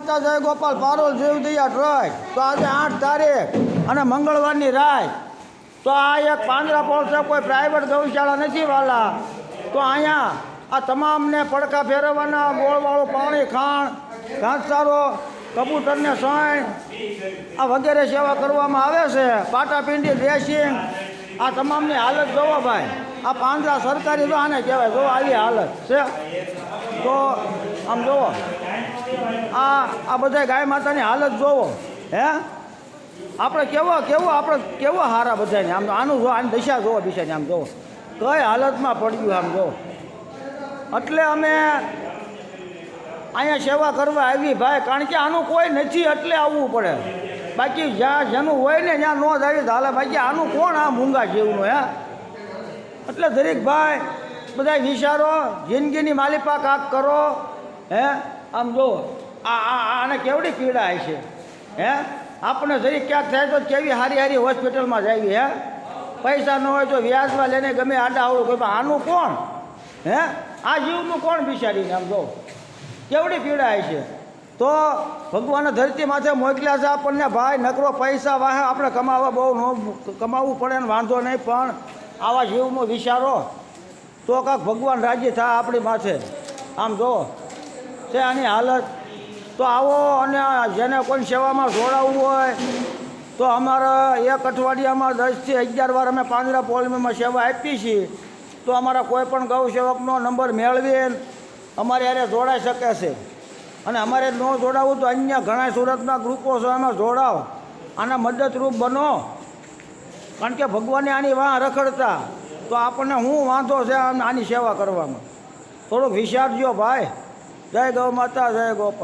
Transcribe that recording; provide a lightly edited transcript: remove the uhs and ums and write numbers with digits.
માતા જય ગોપાલ પારોલ જીવદયા ટ્રક તો આજે 8 તારીખ અને મંગળવારની રાત તો આ એક પાંજરાપોળ છે, કોઈ પ્રાઇવેટ ગૌશાળા નથી વાલા. તો અહીંયા આ તમામને પડકા ફેરવવાના, ગોળવાળું પાણી, ખાણ, ઘાસચારો, કબૂતરને સણ આ વગેરે સેવા કરવામાં આવે છે. પાટાપિંડી, ડ્રેસિંગ, આ તમામની હાલત જોવો ભાઈ. આ પાંજરા સરકારી તો આને કહેવાય. જો આવી હાલત છે તો આમ જુઓ, આ બધા ગાય માતાની હાલત જોવો. હે આપણે કેવો હારા બધાને આમ આનું જો આની દશા જોવો બિચારી આમ જોવો કઈ હાલતમાં પડ્યું આમ જોવો. એટલે અમે અહીંયા સેવા કરવા આવી ભાઈ, કારણ કે આનું કોઈ નથી એટલે આવવું પડે. બાકી જ્યાં જેનું હોય ને ત્યાં ન જાય હાલે. બાકી આનું કોણ આ મૂંગા જેવનું હે. એટલે દરેક ભાઈ બધા વિચારો, જિંદગીની માલિપા કાક કરો. હે આમ જો આને કેવડી પીડા છે. હે આપણે જરીક ક્યાંક થાય તો કેવી હારી હોસ્પિટલમાં જાવી. હે પૈસા ન હોય તો વ્યાજમાં લઈને ગમે આડા આવડું કોઈ. આનું કોણ? હે આ જીવનું કોણ બિચારીને આમ જો કેવડી પીડા છે. તો ભગવાને ધરતી માથે મોકલ્યા છે આપણને ભાઈ. નકરો પૈસા વાહે આપણે કમાવા બહુ કમાવવું પડે ને વાંધો નહીં, પણ આવા જીવનો વિચારો તો કાંક ભગવાન રાજી થાય આપણી માથે. આમ જો છે આની હાલત. તો આવો અને જેને કોઈ સેવામાં જોડાવવું હોય તો અમારા એક અઠવાડિયામાં 10 થી 11 વાર અમે પાંજરાપોળમાં સેવા આપીએ છીએ. તો અમારા કોઈ પણ ગૌ સેવકનો નંબર મેળવીને અમારે યારે જોડાઈ શકે છે. અને અમારે ન જોડાવવું તો અન્ય ઘણા સુરતના ગ્રુપો છે, એમાં જોડાવ, આના મદદરૂપ બનો. કારણ કે ભગવાને આની વાહ રખડતા તો આપણને શું વાંધો છે આની સેવા કરવામાં? થોડોક વિચારજો ભાઈ. જય ગૌ માતા, જય ગોપાલ.